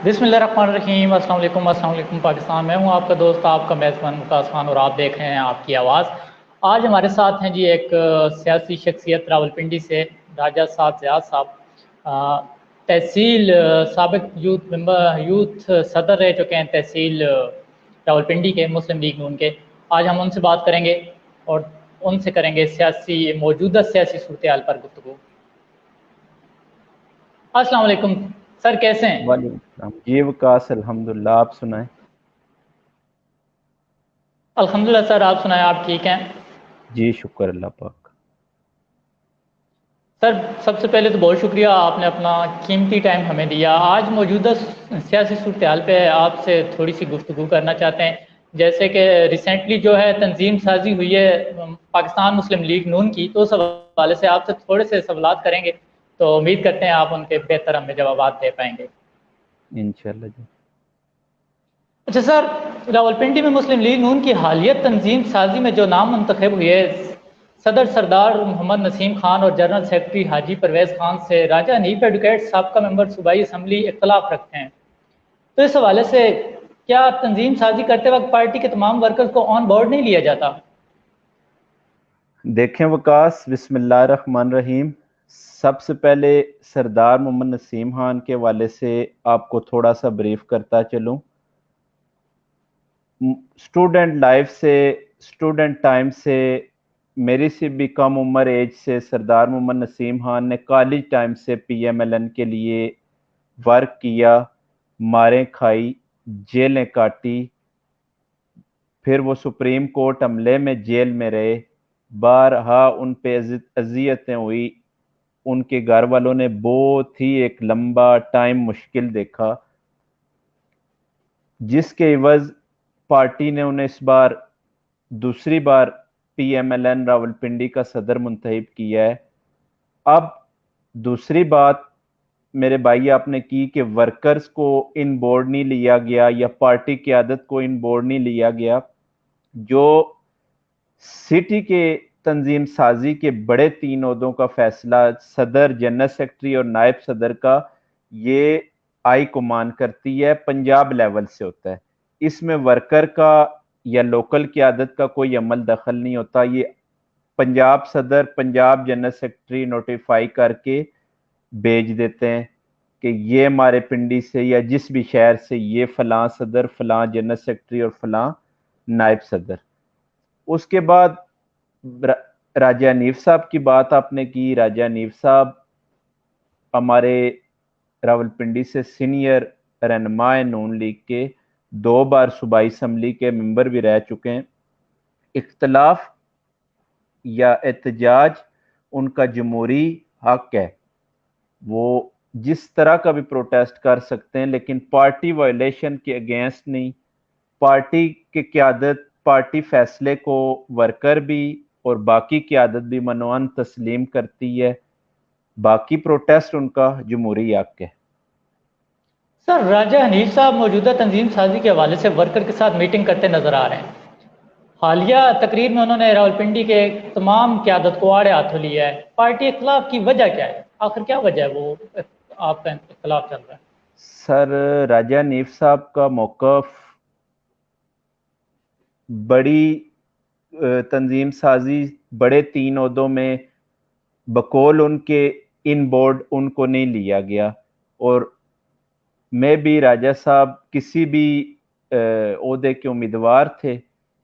بسم اللہ الرحمن الرحیم۔ السلام علیکم پاکستان۔ میں ہوں آپ کا دوست، آپ کا میزبان ممتاز خان، اور آپ دیکھ رہے ہیں آپ کی آواز۔ آج ہمارے ساتھ ہیں جی ایک سیاسی شخصیت راولپنڈی سے، راجہ صاحب زیاد صاحب، تحصیل سابق یوتھ صدر رہ چکے ہیں تحصیل راولپنڈی کے، مسلم لیگ نون کے۔ آج ہم ان سے بات کریں گے اور ان سے کریں گے موجودہ سیاسی صورتحال پر گفتگو۔ السلام علیکم سر، کیسے ہیں؟ وعلیکم السلام جی وکاس، الحمدللہ، آپ سنائیں؟ الحمدللہ سر، آپ سنائیں، آپ ٹھیک ہیں؟ جی شکر اللہ پاک۔ سر سب سے پہلے تو بہت شکریہ، آپ نے اپنا قیمتی ٹائم ہمیں دیا۔ آج موجودہ سیاسی صورتحال پہ آپ سے تھوڑی سی گفتگو کرنا چاہتے ہیں۔ جیسے کہ ریسنٹلی جو ہے تنظیم سازی ہوئی ہے پاکستان مسلم لیگ نون کی، تو اس حوالے سے آپ سے تھوڑے سے سوالات کریں گے، تو امید کرتے ہیں آپ ان کے بہتر ہمیں جوابات دے پائیں گے۔ انشاءاللہ جی۔ اچھا سر، راولپنڈی میں مسلم لیگ نون کی حالیہ تنظیم سازی میں جو نام منتخب ہوئے، صدر سردار محمد نسیم خان اور جنرل سیکرٹری حاجی پرویز خان سے راجہ حنیف ایڈوکیٹ سابقہ ممبر صوبائی اسمبلی اختلاف رکھتے ہیں، تو اس حوالے سے کیا تنظیم سازی کرتے وقت پارٹی کے تمام ورکرز کو آن بورڈ نہیں لیا جاتا؟ دیکھیں وکاس، بسم اللہ الرحمن الرحیم۔ سب سے پہلے سردار محمد نسیم خان کے حوالے سے آپ کو تھوڑا سا بریف کرتا چلوں۔ اسٹوڈنٹ لائف سے، اسٹوڈنٹ ٹائم سے، میری سے بھی کم عمر ایج سے سردار محمد نسیم خان نے کالج ٹائم سے پی ایم ایل این کے لیے ورک کیا، ماریں کھائی، جیلیں کاٹی، پھر وہ سپریم کورٹ عملے میں جیل میں رہے، بارہا ان پہ اذیتیں ہوئی، ان کے گھر والوں نے بہت ہی ایک لمبا ٹائم مشکل دیکھا، جس کے عوض پارٹی نے انہیں اس بار دوسری بار P M L N Rawalpindi کا صدر منتخب کیا ہے۔ اب دوسری بات میرے بھائی آپ نے کی کہ ورکرز کو ان بورڈ نہیں لیا گیا یا پارٹی قیادت کو ان بورڈ نہیں لیا گیا۔ جو سٹی کے تنظیم سازی کے بڑے 3 عہدوں کا فیصلہ صدر، جنرل سیکرٹری اور نائب صدر کا، یہ ہائی کمان کرتی ہے، پنجاب لیول سے ہوتا ہے۔ اس میں ورکر کا یا لوکل قیادت کا کوئی عمل دخل نہیں ہوتا۔ یہ پنجاب صدر، پنجاب جنرل سیکرٹری نوٹیفائی کر کے بھیج دیتے ہیں کہ یہ ہمارے پنڈی سے یا جس بھی شہر سے یہ فلاں صدر، فلاں جنرل سیکرٹری اور فلاں نائب صدر۔ اس کے بعد راجہ حنیف صاحب کی بات آپ نے کی۔ راجہ حنیف صاحب ہمارے راولپنڈی سے سینئر رہنما نون لیگ کے، 2 بار صوبائی اسمبلی کے ممبر بھی رہ چکے ہیں۔ اختلاف یا احتجاج ان کا جمہوری حق ہے، وہ جس طرح کا بھی پروٹیسٹ کر سکتے ہیں، لیکن پارٹی وائلیشن کے اگینسٹ نہیں۔ پارٹی کی قیادت، پارٹی فیصلے کو ورکر بھی اور باقی قیادت بھی منوان تسلیم کرتی ہے، باقی پروٹیسٹ ان کا جمہوری حق ہے۔ سر راجہ حنیف صاحب موجودہ تنظیم سازی کے حوالے سے ورکر کے ساتھ میٹنگ کرتے نظر آ رہے ہیں۔ حالیہ تقریر میں انہوں نے راولپنڈی کے تمام قیادت کو آڑے ہاتھوں لیا ہے۔ پارٹی اختلاف کی وجہ کیا ہے؟ آخر کیا وجہ ہے وہ آپ کا اختلاف چل رہا ہے؟ سر راجہ حنیف صاحب کا موقف بڑی تنظیم سازی، بڑے 3 عہدوں میں بقول ان کے ان بورڈ ان کو نہیں لیا گیا، اور میں بھی راجہ صاحب کسی بھی عہدے کے امیدوار تھے،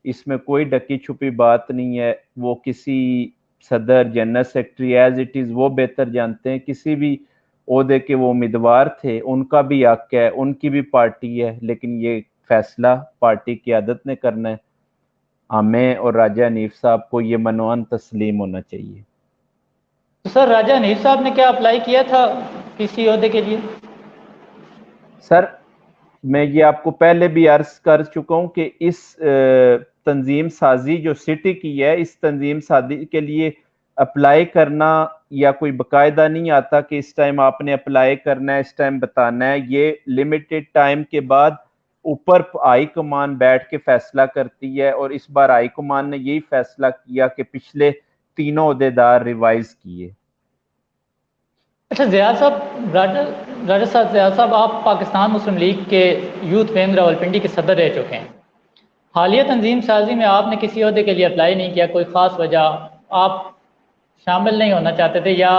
اس میں کوئی ڈکی چھپی بات نہیں ہے۔ وہ کسی صدر، general secretary as it is وہ بہتر جانتے ہیں، کسی بھی عہدے کے وہ امیدوار تھے، ان کا بھی حق ہے، ان کی بھی پارٹی ہے، لیکن یہ فیصلہ پارٹی قیادت نے کرنا ہے۔ ہمیں اور راجہ حنیف صاحب کو یہ منوان تسلیم ہونا چاہیے۔ تو سر راجہ حنیف صاحب نے کیا اپلائی کیا تھا کسی عہدے کے لیے؟ سر میں یہ آپ کو پہلے بھی عرض کر چکا ہوں کہ اس تنظیم سازی جو سٹی کی ہے، اس تنظیم سازی کے لیے اپلائی کرنا یا کوئی باقاعدہ نہیں آتا کہ اس ٹائم آپ نے اپلائی کرنا ہے، اس ٹائم بتانا ہے۔ یہ لمیٹڈ ٹائم کے بعد اوپر ہائی کمان بیٹھ کے فیصلہ کرتی ہے، اور اس بار ہائی کمان نے یہی فیصلہ کیا کہ پچھلے 3 عہدیدار ریوائز کیے۔ اچھا زیاد صاحب، راجہ صاحب، زیاد صاحب، آپ پاکستان مسلم لیگ کے یوتھ ونگ راولپنڈی کے صدر رہ چکے ہیں۔ حالیہ تنظیم سازی میں آپ نے کسی عہدے کے لیے اپلائی نہیں کیا، کوئی خاص وجہ؟ آپ شامل نہیں ہونا چاہتے تھے یا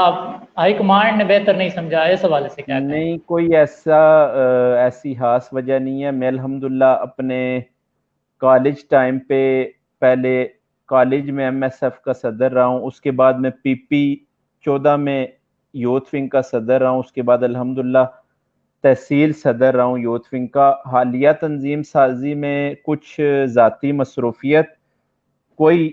ہائی کمانڈ نے بہتر نہیں سمجھا؟ اس حوالے سے کیا کہیں؟ نہیں، کوئی ایسی خاص وجہ نہیں ہے۔ میں الحمدللہ اپنے کالج ٹائم پہ پہلے کالج میں ایم ایس ایف کا صدر رہا ہوں، اس کے بعد میں پی پی 14 میں یوتھ ونگ کا صدر رہا ہوں، اس کے بعد الحمدللہ تحصیل صدر رہا ہوں یوتھ ونگ کا۔ حالیہ تنظیم سازی میں کچھ ذاتی مصروفیت، کوئی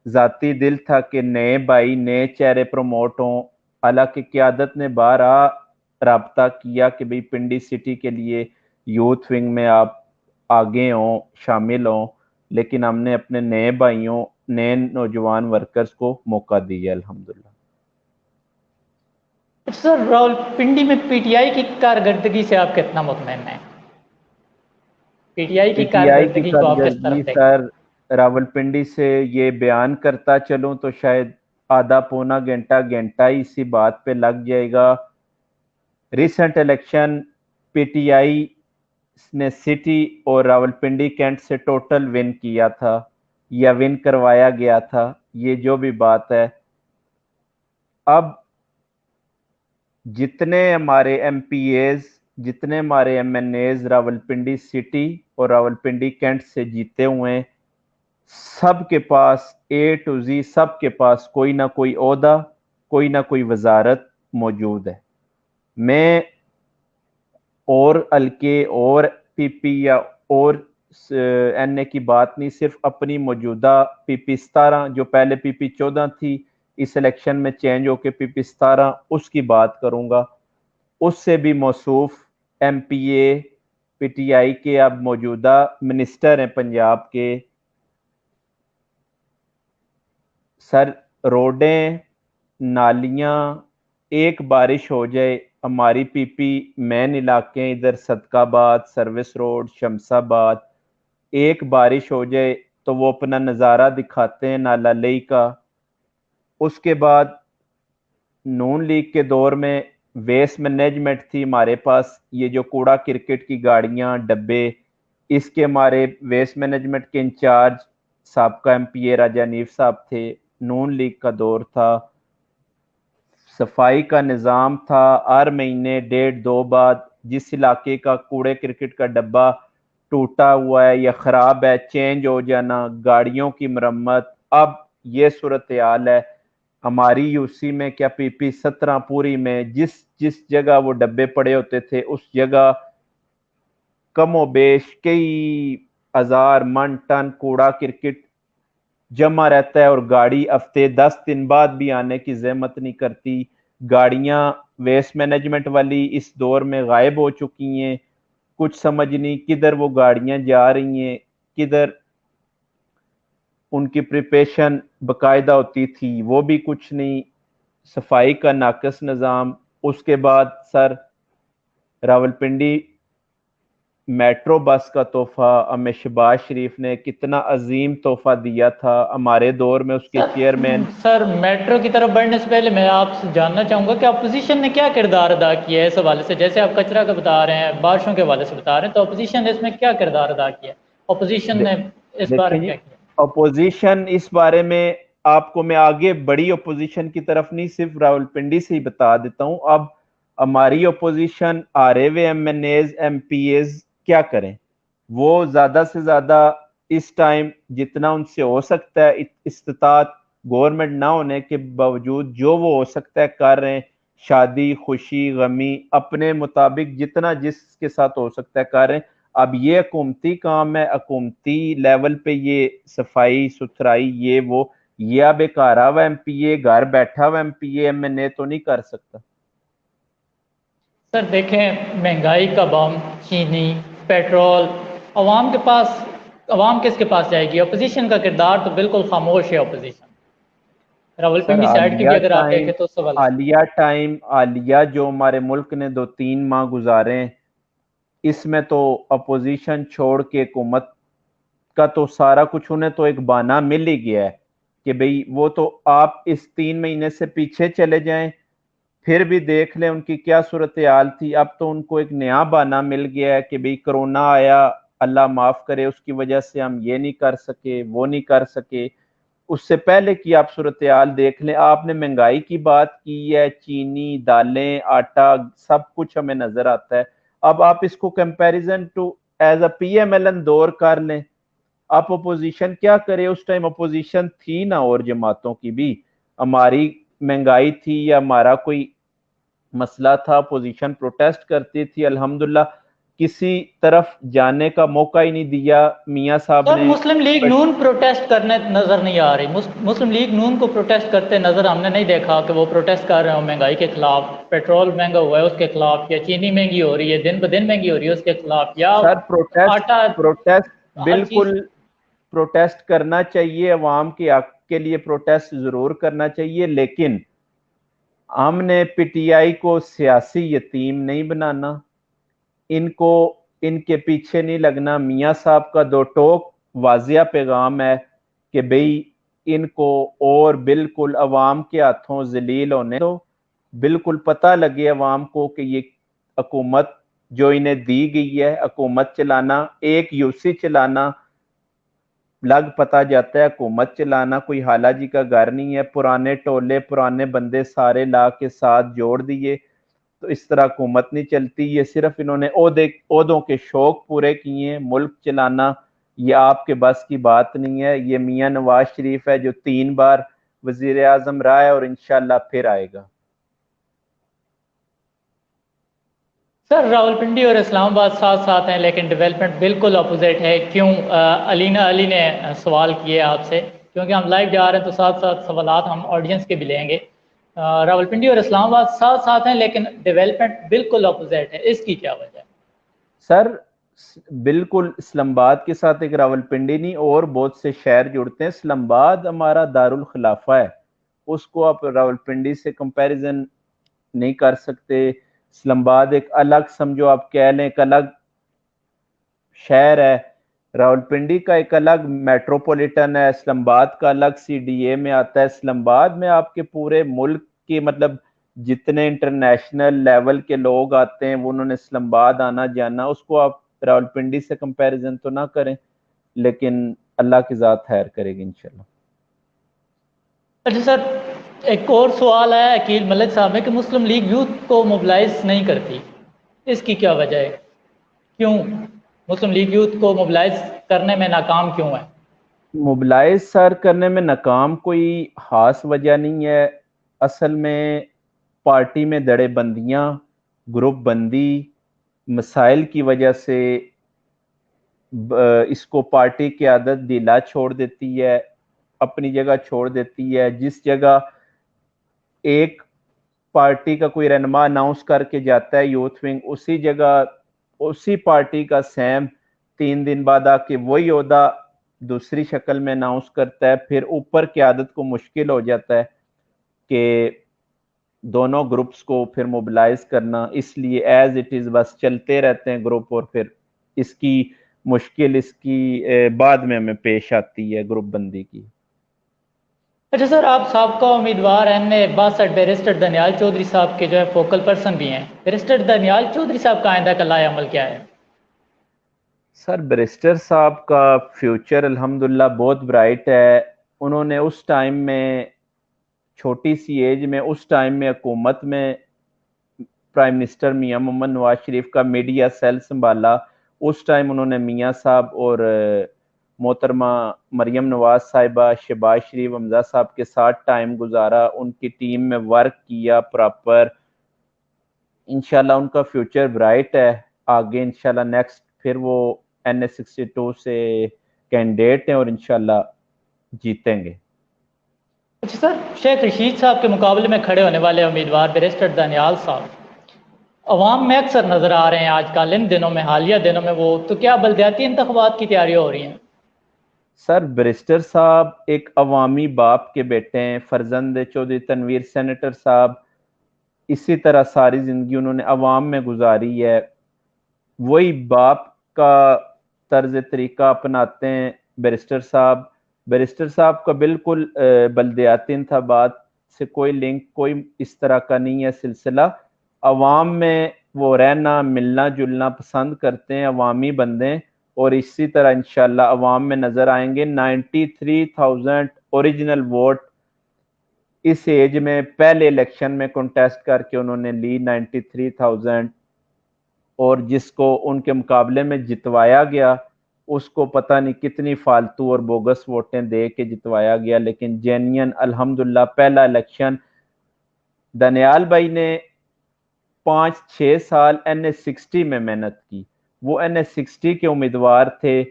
ذاتی دل تھا کہ نئے بھائی نئے چہرے پروموٹ ہوں۔ حالانکہ قیادت نے بارہا رابطہ کیا کہ بھئی پنڈی سٹی کے لیے یوتھ ونگ میں آپ آگے ہوں، شامل ہوں، لیکن ہم نے اپنے نئے بھائیوں، نئے نوجوان ورکرز کو موقع دیا الحمدللہ۔ سر، راولپنڈی میں پی ٹی آئی کی کارکردگی سے آپ کتنا مطمئن ہیں؟ پی ٹی آئی پی کی ٹی آئی کی کارکردگی کو آپ کس کارکردگی طرف دیکھتے ہیں؟ سر، راولپنڈی سے یہ بیان کرتا چلوں تو شاید آدھا پونا گھنٹہ ہی اسی بات پہ لگ جائے گا۔ Recent election P T I نے سٹی اور راولپنڈی کینٹ سے ٹوٹل ون کیا تھا یا ون کروایا گیا تھا، یہ جو بھی بات ہے۔ اب جتنے ہمارے ایم پی ایز، جتنے ہمارے M N As Rawalpindi city اور راولپنڈی کینٹ سے جیتے ہوئے ہیں، سب کے پاس اے ٹو زی، سب کے پاس کوئی نہ کوئی عہدہ، کوئی نہ کوئی وزارت موجود ہے۔ میں اور حلقے اور پی پی یا اور این اے کی بات نہیں، صرف اپنی موجودہ پی پی 17 جو پہلے پی پی 14 تھی، اس الیکشن میں چینج ہو کے پی پی 17، اس کی بات کروں گا۔ اس سے بھی موصوف ایم پی اے پی ٹی آئی کے اب موجودہ منسٹر ہیں پنجاب کے۔ سر، روڈیں، نالیاں، ایک بارش ہو جائے ہماری پی پی مین علاقے ادھر صدقہ آباد، سروس روڈ، شمس آباد، ایک بارش ہو جائے تو وہ اپنا نظارہ دکھاتے ہیں نالا لئی کا۔ اس کے بعد نون لیگ کے دور میں ویسٹ مینجمنٹ تھی ہمارے پاس، یہ جو کوڑا کرکٹ کی گاڑیاں، ڈبے، اس کے ہمارے ویسٹ مینجمنٹ کے انچارج سابقہ ایم پی اے راجہ نیف صاحب تھے۔ نون لیگ کا دور تھا، صفائی کا نظام تھا، ہر مہینے 1.5-2 بعد جس علاقے کا کوڑے کرکٹ کا ڈبہ ٹوٹا ہوا ہے یا خراب ہے چینج ہو جانا، گاڑیوں کی مرمت۔ اب یہ صورتحال ہے ہماری یو سی میں، کیا پی پی 17 پوری میں، جس جگہ وہ ڈبے پڑے ہوتے تھے اس جگہ کم و بیش کئی ہزار من ٹن کوڑا کرکٹ جمع رہتا ہے، اور گاڑی ہفتے 10 دن بعد بھی آنے کی زحمت نہیں کرتی۔ گاڑیاں ویسٹ مینجمنٹ والی اس دور میں غائب ہو چکی ہیں، کچھ سمجھ نہیں کدھر وہ گاڑیاں جا رہی ہیں، کدھر ان کی پریپیشن باقاعدہ ہوتی تھی وہ بھی کچھ نہیں، صفائی کا ناقص نظام۔ اس کے بعد سر، راولپنڈی میٹرو بس کا تحفہ ہمیں شہباز شریف نے کتنا عظیم تحفہ دیا تھا ہمارے دور میں، اس کے چیئرمین۔ سر، میٹرو کی طرف بڑھنے سے پہلے میں آپ سے جاننا چاہوں گا کہ اپوزیشن نے کیا کردار ادا کیا ہے اس حوالے سے؟ جیسے آپ کچرا کا بتا رہے ہیں، بارشوں کے حوالے سے بتا رہے ہیں، تو اپوزیشن نے اس میں کیا کردار ادا کیا؟ اپوزیشن نے اس بارے دیکھیں میں جی، کیا کیا؟ اپوزیشن اس بارے میں آپ کو میں آگے بڑی اپوزیشن کی طرف نہیں، صرف راولپنڈی سے ہی بتا دیتا ہوں۔ اب ہماری اپوزیشن آرے ہوئے M N As, M P As کیا کریں؟ وہ زیادہ سے زیادہ اس ٹائم جتنا ان سے ہو سکتا ہے، استطاعت گورنمنٹ نہ ہونے کے باوجود جو وہ ہو سکتا ہے کر رہے ہیں، شادی، خوشی، غمی، اپنے مطابق جتنا جس کے ساتھ ہو سکتا ہے کر رہے ہیں۔ اب یہ حکومتی کام ہے، حکومتی لیول پہ یہ صفائی ستھرائی یہ اب ایک ہارا ہوا ایم پی اے، گھر بیٹھا ہوا ایم پی ایم این اے تو نہیں کر سکتا۔ سر دیکھیں، مہنگائی کا بم، چینی، پیٹرول، عوام کے پاس، عوام کس کے پاس جائے گی؟ اپوزیشن کا کردار تو بالکل خاموش ہے۔ اپوزیشن سر، راولپنڈی سائڈ کی بھی اگر آپ دیکھیں تو سوال ہے۔ حالیہ جو ہمارے ملک نے 2-3 ماہ گزارے ہیں، اس میں تو اپوزیشن چھوڑ کے حکومت کا تو سارا کچھ انہیں تو ایک بہانہ مل ہی گیا ہے کہ بھئی وہ تو آپ اس 3 مہینے سے پیچھے چلے جائیں، پھر بھی دیکھ لیں ان کی کیا صورتحال تھی. اب تو ان کو ایک نیا بہانہ مل گیا ہے کہ بھئی کرونا آیا، اللہ معاف کرے، اس کی وجہ سے ہم یہ نہیں کر سکے، وہ نہیں کر سکے. اس سے پہلے کی آپ صورتحال دیکھ لیں. آپ نے مہنگائی کی بات کی ہے، چینی، دالیں، آٹا، سب کچھ ہمیں نظر آتا ہے. اب آپ اس کو comparison to as a P M L N دور کر لیں. آپ اپوزیشن کیا کرے؟ اس ٹائم اپوزیشن تھی نا، اور جماعتوں کی بھی. ہماری مہنگائی تھی یا ہمارا کوئی مسئلہ تھا، اپوزیشن پروٹیسٹ کرتی تھی. الحمدللہ کسی طرف جانے کا موقع ہی نہیں دیا میاں صاحب سر نے. مسلم لیگ نون پروٹیسٹ کرنے نظر نہیں آ رہی. مسلم لیگ نون کو پروٹیسٹ کرتے نظر ہم نے نہیں دیکھا کہ وہ پروٹیسٹ کر رہے ہوں مہنگائی کے خلاف. پیٹرول مہنگا ہوا ہے اس کے خلاف، یا چینی مہنگی ہو رہی ہے، دن بدن مہنگی ہو رہی ہے اس کے خلاف، یا سر آٹا، پروٹیسٹ ہر چیز. بالکل پروٹیسٹ کرنا چاہیے، عوام کے حق کے لیے پروٹیسٹ ضرور کرنا چاہیے، لیکن ہم نے پی ٹی آئی کو سیاسی یتیم نہیں بنانا. ان کو ان کے پیچھے نہیں لگنا. میاں صاحب کا دو ٹوک واضح پیغام ہے کہ بھئی ان کو اور بالکل عوام کے ہاتھوں ذلیل ہونے دو. بالکل پتہ لگے عوام کو کہ یہ حکومت جو انہیں دی گئی ہے، حکومت چلانا، ایک یوسی چلانا لگ پتہ جاتا ہے. حکومت چلانا کوئی حالہ جی کا گھر نہیں ہے. پرانے ٹولے، پرانے بندے سارے لا کے ساتھ جوڑ دیے تو اس طرح حکومت نہیں چلتی. یہ صرف انہوں نے عہدوں کے شوق پورے کیے ہیں. ملک چلانا یہ آپ کے بس کی بات نہیں ہے. یہ میاں نواز شریف ہے جو 3 بار وزیر اعظم رہا ہے اور انشاءاللہ پھر آئے گا. سر راولپنڈی اور اسلام آباد ساتھ ساتھ ہیں لیکن ڈیولپمنٹ بالکل اپوزٹ ہے. کیوں؟ علینا علی نے سوال کیے آپ سے، کیونکہ ہم لائیو جا رہے ہیں تو ساتھ ساتھ سوالات ہم آڈینس کے بھی لیں گے. راولپنڈی اور اسلام آباد ساتھ ساتھ ہیں لیکن ڈیولپمنٹ بالکل اپوزٹ ہے، اس کی کیا وجہ ہے؟ سر بالکل اسلام آباد کے ساتھ ایک راولپنڈی نہیں اور بہت سے شہر جڑتے ہیں. اسلام آباد ہمارا دارالخلافہ ہے، اس کو آپ راولپنڈی سے کمپیریزن نہیں کر سکتے. اسلام آباد ایک الگ سمجھو، آپ کہہ لیں ایک الگ شہر ہے. راولپنڈی کا ایک الگ میٹروپولیٹن ہے. اسلام آباد کا الگ سی ڈی اے میں آتا ہے. اسلام آباد میں آپ کے پورے ملک کے مطلب جتنے انٹرنیشنل لیول کے لوگ آتے ہیں وہ انہوں نے اسلام آباد آنا جانا. اس کو آپ راولپنڈی سے کمپیریزن تو نہ کریں، لیکن اللہ کی ذات خیر کرے گی انشاءاللہ. اچھا سر، ایک اور سوال ہے عقیل ملک صاحب ہے کہ مسلم لیگ یوتھ کو موبلائز نہیں کرتی، اس کی کیا وجہ ہے؟ کیوں مسلم لیگ یوتھ کو موبلائز کرنے میں ناکام کیوں ہے؟ موبلائز سر کرنے میں ناکام کوئی خاص وجہ نہیں ہے. اصل میں پارٹی میں دڑے بندیاں، گروپ بندی، مسائل کی وجہ سے اس کو پارٹی کی عادت ڈھیلا چھوڑ دیتی ہے، اپنی جگہ چھوڑ دیتی ہے. جس جگہ ایک پارٹی کا کوئی رہنما اناؤنس کر کے جاتا ہے یوتھ ونگ، اسی جگہ اسی پارٹی کا سیم 3 دن بعد آ کے وہی عہدہ دوسری شکل میں اناؤنس کرتا ہے. پھر اوپر کی عادت کو مشکل ہو جاتا ہے کہ دونوں گروپس کو پھر موبلائز کرنا. اس لیے ایز اٹ از بس چلتے رہتے ہیں گروپ، اور پھر اس کی مشکل اس کی بعد میں ہمیں پیش آتی ہے گروپ بندی کی. اچھا سر، آپ سابقہ امیدوار ایم اے 62 بیرسٹر دانیال چودھری صاحب کے جو ہے فوکل پرسن بھی ہیں. بیرسٹر دانیال چودھری صاحب کا آئندہ کا لائے عمل کیا ہے؟ سر بیرسٹر صاحب کا فیوچر الحمدللہ بہت برائٹ ہے. انہوں نے اس ٹائم میں چھوٹی سی ایج میں، اس ٹائم میں حکومت میں پرائم منسٹر میاں محمد نواز شریف کا میڈیا سیل سنبھالا. اس ٹائم انہوں نے میاں صاحب اور محترمہ مریم نواز صاحبہ، شہباز شریف حمزہ صاحب کے ساتھ ٹائم گزارا، ان کی ٹیم میں ورک کیا پراپر. انشاءاللہ ان کا فیوچر برائٹ ہے. آگے انشاءاللہ نیکسٹ پھر وہ NS 62 سے کینڈیڈیٹ ہیں اور انشاءاللہ جیتیں گے. اچھا سر، شیخ رشید صاحب کے مقابلے میں کھڑے ہونے والے امیدوار بیرسٹر دانیال صاحب عوام میں اکثر نظر آ رہے ہیں آج کل، ان دنوں میں، حالیہ دنوں میں. وہ تو کیا بلدیاتی انتخابات کی تیاریاں ہو رہی ہیں؟ سر بیرسٹر صاحب ایک عوامی باپ کے بیٹے ہیں، فرزند چودھری تنویر سینیٹر صاحب. اسی طرح ساری زندگی انہوں نے عوام میں گزاری ہے. وہی باپ کا طرز طریقہ اپناتے ہیں بیرسٹر صاحب. بیرسٹر صاحب کا بالکل بلدیاتی انتخابات سے کوئی لنک، کوئی اس طرح کا نہیں ہے سلسلہ. عوام میں وہ رہنا ملنا جلنا پسند کرتے ہیں، عوامی بندے، اور اسی طرح انشاءاللہ عوام میں نظر آئیں گے. 93,000 اوریجنل ووٹ اس ایج میں پہلے الیکشن میں کنٹیسٹ کر کے انہوں نے لی 93,000، اور جس کو ان کے مقابلے میں جتوایا گیا اس کو پتہ نہیں کتنی فالتو اور بوگس ووٹیں دے کے جتوایا گیا. لیکن جینین الحمدللہ پہلا الیکشن دانیال بھائی نے 5-6 سال NS60 میں محنت کی. وہ NS60 کے امیدوار تھے،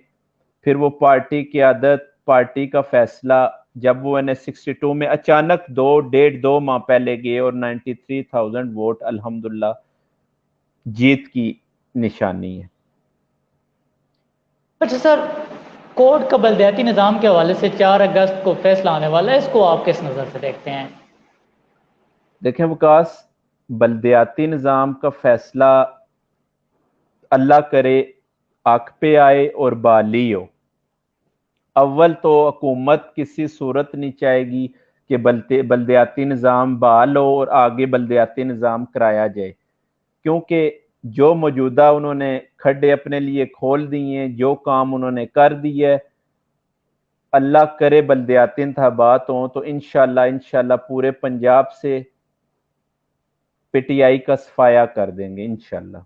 پھر وہ پارٹی کی عادت، پارٹی کا فیصلہ، جب وہ NS62 میں اچانک 2 ماہ پہلے گئے اور 93,000 ووٹ الحمدللہ جیت کی نشانی ہے. اچھا سر، کوڈ کا بلدیاتی نظام کے حوالے سے 4 اگست کو فیصلہ آنے والا ہے، اس کو آپ کس نظر سے دیکھتے ہیں؟ دیکھیں وکاس، بلدیاتی نظام کا فیصلہ اللہ کرے حق پہ آئے اور بالی ہو. اول تو حکومت کسی صورت نہیں چاہے گی کہ بلدیاتی نظام بحال ہو اور آگے بلدیاتی نظام کرایا جائے، کیونکہ جو موجودہ انہوں نے کھڈے اپنے لیے کھول دیے ہیں، جو کام انہوں نے کر دیے، اللہ کرے بلدیاتی انتخابات ہوں تو انشاءاللہ پورے پنجاب سے پی ٹی آئی کا صفایا کر دیں گے انشاءاللہ.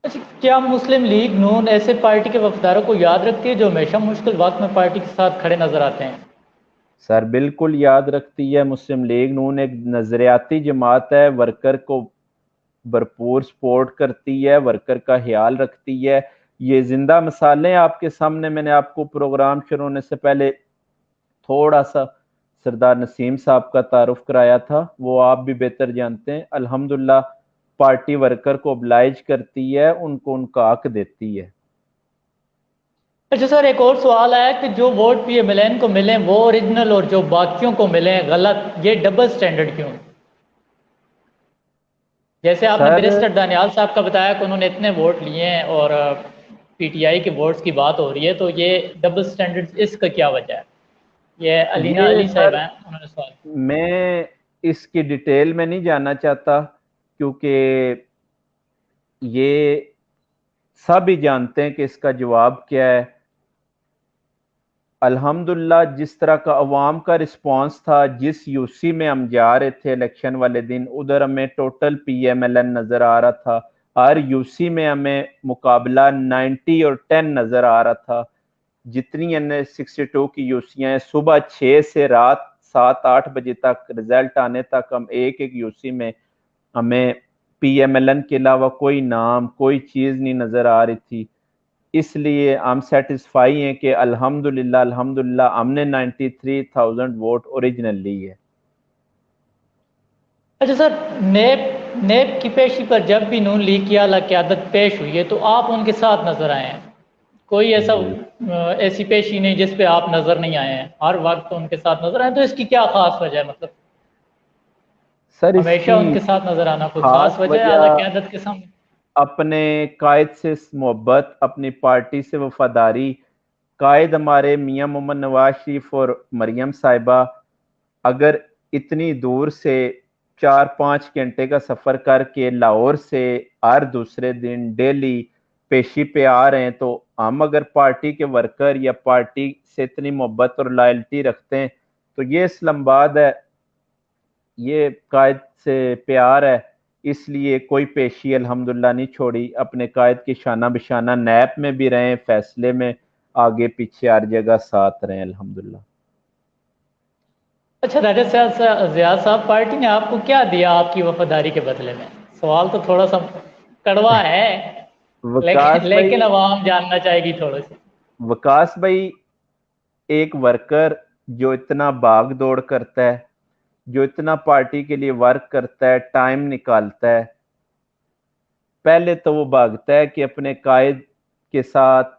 اچھا، کیا مسلم لیگ نون ایسے پارٹی کے وفاداروں کو یاد رکھتی ہے جو ہمیشہ مشکل وقت میں پارٹی کے ساتھ کھڑے نظر آتے ہیں؟ سر بالکل یاد رکھتی ہے. مسلم لیگ نون ایک نظریاتی جماعت ہے، ورکر کو بھرپور سپورٹ کرتی ہے، ورکر کا خیال رکھتی ہے. یہ زندہ مثالیں آپ کے سامنے، میں نے آپ کو پروگرام شروع ہونے سے پہلے تھوڑا سا سردار نسیم صاحب کا تعارف کرایا تھا، وہ آپ بھی بہتر جانتے ہیں. الحمدللہ پارٹی ورکر کو oblige کرتی ہے، ان کو ان کا حق دیتی ہے. اچھا سر، ایک اور سوال ہے کہ جو vote P M L N کو ملیں وہ اوریجنل اور جو باقیوں کو ملیں غلط، یہ ڈبل سٹینڈرڈ کیوں؟ جیسے آپ نے سر بیرسٹر دانیال صاحب کا بتایا کہ انہوں نے اتنے ووٹ لیے ہیں اور پی ٹی آئی کے ووٹس کی بات ہو رہی ہے، تو یہ ڈبل سٹینڈرڈ اس کا کیا وجہ ہے؟ یہ علینا یہ علی صاحب سر ہیں، انہوں نے سوال. میں اس کی ڈیٹیل میں نہیں جاننا چاہتا، کیونکہ یہ سب ہی جانتے ہیں کہ اس کا جواب کیا ہے. الحمدللہ جس طرح کا عوام کا رسپانس تھا، جس یو سی میں ہم جا رہے تھے الیکشن والے دن، ادھر ہمیں total P M L N نظر آ رہا تھا. ہر یو سی میں ہمیں مقابلہ 90 اور 10 نظر آ رہا تھا. جتنی NS62 کی یو سیاں ہیں، صبح 6 سے رات 7-8 بجے تک رزلٹ آنے تک ہم ایک یو سی میں ہمیں پی ایم ایل این کے علاوہ کوئی نام کوئی چیز نہیں نظر آ رہی تھی. اس لیے ہم سیٹسفائی ہیں کہ الحمدللہ ہم نے 93,000 ووٹ اوریجنل لی ہے. اچھا سر، نیب کی پیشی پر جب بھی نون لیگ کی اعلیٰ قیادت پیش ہوئی ہے تو آپ ان کے ساتھ نظر آئے ہیں، کوئی جی ایسی پیشی نہیں جس پہ آپ نظر نہیں آئے ہیں، ہر وقت ان کے ساتھ نظر آئے، تو اس کی کیا خاص وجہ ہے؟ مطلب سر اس ہمیشہ کی ان کے ساتھ نظر آنا کوئی خاص خاص وجہ ہے وجہ اعلیٰ قیادت کے سامنے؟ اپنے قائد سے محبت، اپنی پارٹی سے وفاداری. قائد ہمارے میاں محمد نواز شریف اور مریم صاحبہ اگر اتنی دور سے 4-5 گھنٹے کا سفر کر کے لاہور سے ہر دوسرے دن ڈیلی پیشی پہ آ رہے ہیں، تو ہم اگر پارٹی کے ورکر یا پارٹی سے اتنی محبت اور لائلٹی رکھتے ہیں تو یہ اسلام آباد ہے، یہ قائد سے پیار ہے، اس لیے کوئی پیشی الحمدللہ نہیں چھوڑی. اپنے قائد کی شانہ بشانہ نیب میں بھی رہیں، فیصلے میں آگے پیچھے ہر جگہ ساتھ رہیں الحمدللہ. اچھا راجہ زیاد صاحب، پارٹی نے آپ کو کیا دیا آپ کی وفاداری کے بدلے میں؟ سوال تو تھوڑا سا کڑوا ہے، وکاس لیکن بھائی عوام جاننا چاہے گی تھوڑا سا. وکاس بھائی ایک ورکر جو اتنا بھاگ دوڑ کرتا ہے، جو اتنا پارٹی کے لیے ورک کرتا ہے، ٹائم نکالتا ہے، پہلے تو وہ بھاگتا ہے کہ اپنے قائد کے ساتھ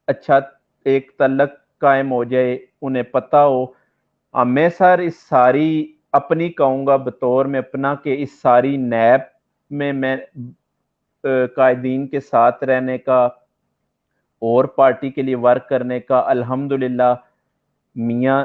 اچھا ایک تعلق قائم ہو جائے، انہیں پتہ ہو. میں سر اس ساری اپنی کہوں گا بطور میں اپنا کہ اس ساری نیب میں قائدین کے ساتھ رہنے کا اور پارٹی کے لیے ورک کرنے کا الحمدللہ میاں